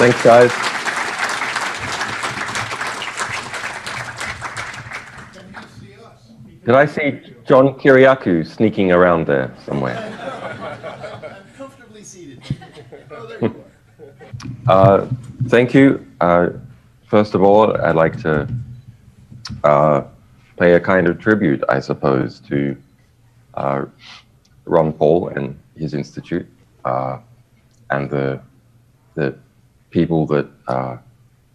Thanks, guys. Did I see John Kiriakou sneaking around there somewhere? I'm comfortably seated. Oh, there you are. Thank you. First of all, I'd like to pay a kind of tribute, I suppose, to Ron Paul and his institute, and the people that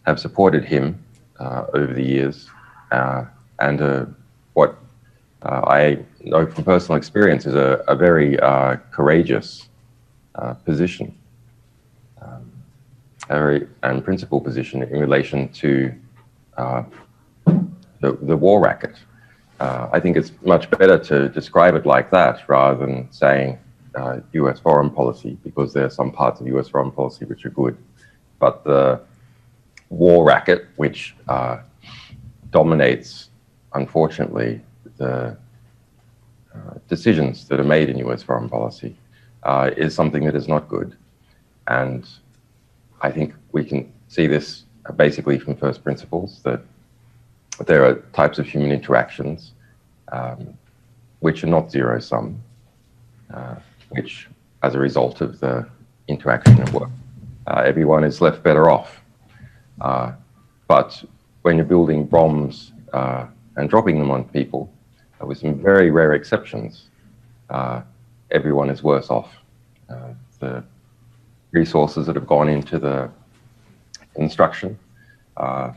have supported him over the years, and what I know from personal experience is a very courageous position, and principled position in relation to the war racket. I think it's much better to describe it like that rather than saying US foreign policy, because there are some parts of US foreign policy which are good. But the war racket, which dominates, unfortunately, the decisions that are made in US foreign policy, is something that is not good. And I think we can see this basically from first principles, that there are types of human interactions which are not zero-sum, which, as a result of the interaction at work, everyone is left better off. But when you're building bombs and dropping them on people, with some very rare exceptions, everyone is worse off. The resources that have gone into the construction are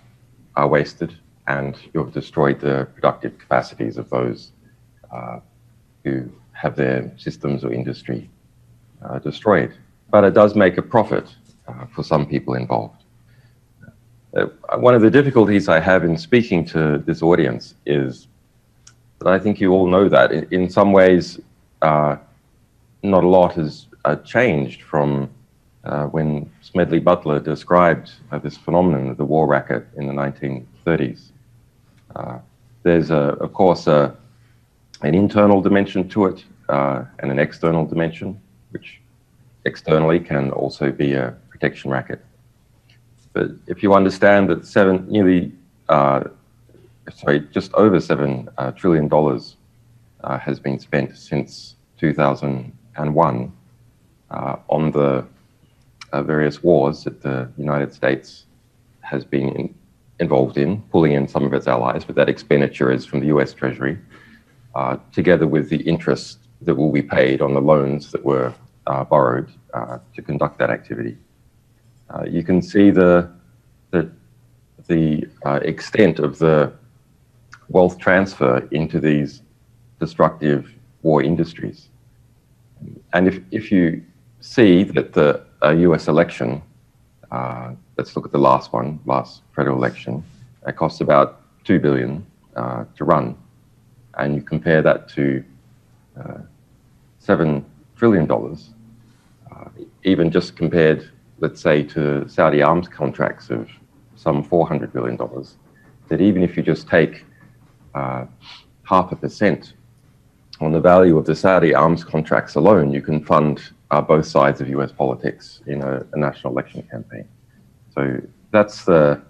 wasted, and you've destroyed the productive capacities of those who have their systems or industry destroyed. But it does make a profit for some people involved. One of the difficulties I have in speaking to this audience is that I think you all know that in some ways not a lot has changed from when Smedley Butler described this phenomenon of the war racket in the 1930s. There's, of course, an internal dimension to it and an external dimension, which externally can also be a protection racket. But if you understand that just over $7 trillion has been spent since 2001 on the various wars that the United States has been involved in, pulling in some of its allies, but that expenditure is from the US Treasury, together with the interest that will be paid on the loans that were borrowed to conduct that activity. You can see the extent of the wealth transfer into these destructive war industries. And if you see that the US election, let's look at the last federal election, it costs about $2 billion to run, and you compare that to $7 trillion, even just compared, let's say, to Saudi arms contracts of some $400 billion, that even if you just take 0.5% on the value of the Saudi arms contracts alone, you can fund both sides of US politics in a national election campaign. So that's the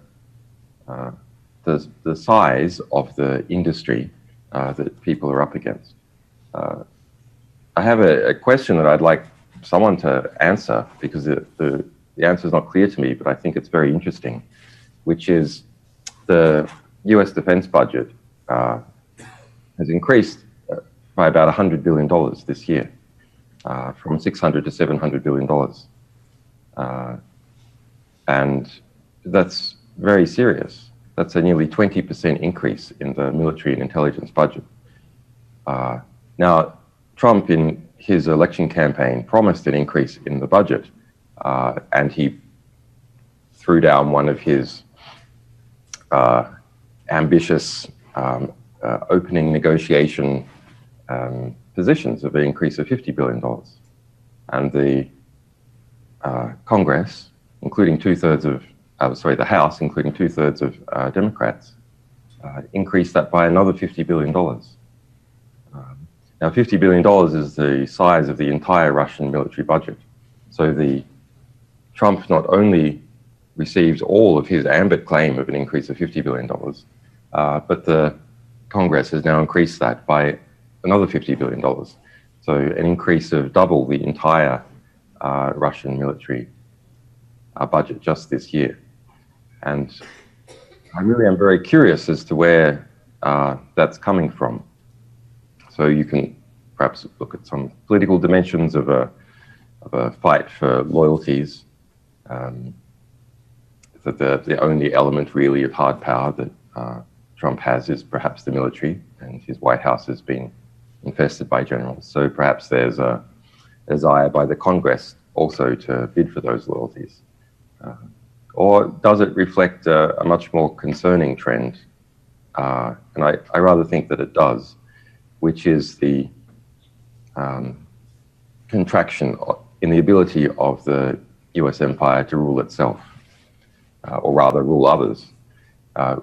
size of the industry that people are up against. I have a question that I'd like someone to answer, because the answer is not clear to me, but I think it's very interesting, which is the US defense budget has increased by about $100 billion this year, from $600 to $700 billion. And that's very serious. That's a nearly 20% increase in the military and intelligence budget. Now, Trump, in his election campaign, promised an increase in the budget, and he threw down one of his ambitious opening negotiation positions of an increase of $50 billion. And the Congress, including the House, including two-thirds of Democrats, increased that by another $50 billion. Now, $50 billion is the size of the entire Russian military budget. So Trump not only received all of his ambit claim of an increase of $50 billion, but the Congress has now increased that by another $50 billion. So an increase of double the entire Russian military budget just this year. And I really am very curious as to where that's coming from. So you can perhaps look at some political dimensions of a fight for loyalties. That the only element really of hard power that Trump has is perhaps the military, and his White House has been infested by generals. So perhaps there's a desire by the Congress also to bid for those loyalties. Or does it reflect a much more concerning trend? And I rather think that it does, which is the contraction in the ability of the US empire to rule itself, or rather rule others,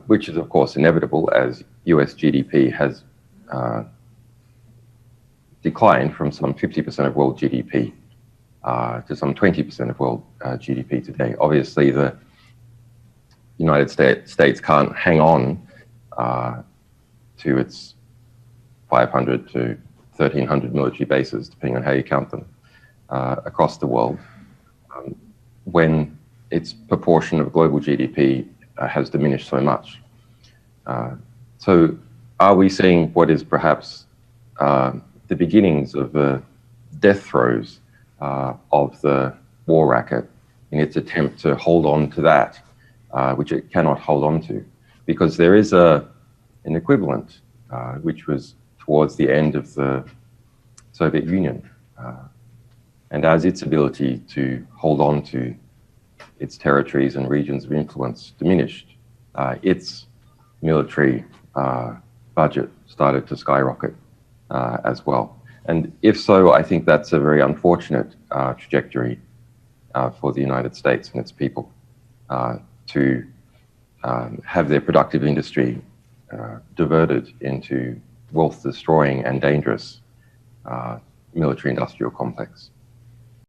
which is of course inevitable as US GDP has declined from some 50% of world GDP to some 20% of world GDP today. Obviously, the United States can't hang on to its 500 to 1,300 military bases, depending on how you count them, across the world, when its proportion of global GDP has diminished so much. So are we seeing what is perhaps the beginnings of the death throes of the war racket in its attempt to hold on to that, which it cannot hold on to? Because there is an equivalent, which was towards the end of the Soviet Union. And as its ability to hold on to its territories and regions of influence diminished, its military budget started to skyrocket as well. And if so, I think that's a very unfortunate trajectory for the United States and its people to have their productive industry diverted into wealth-destroying and dangerous military-industrial complex.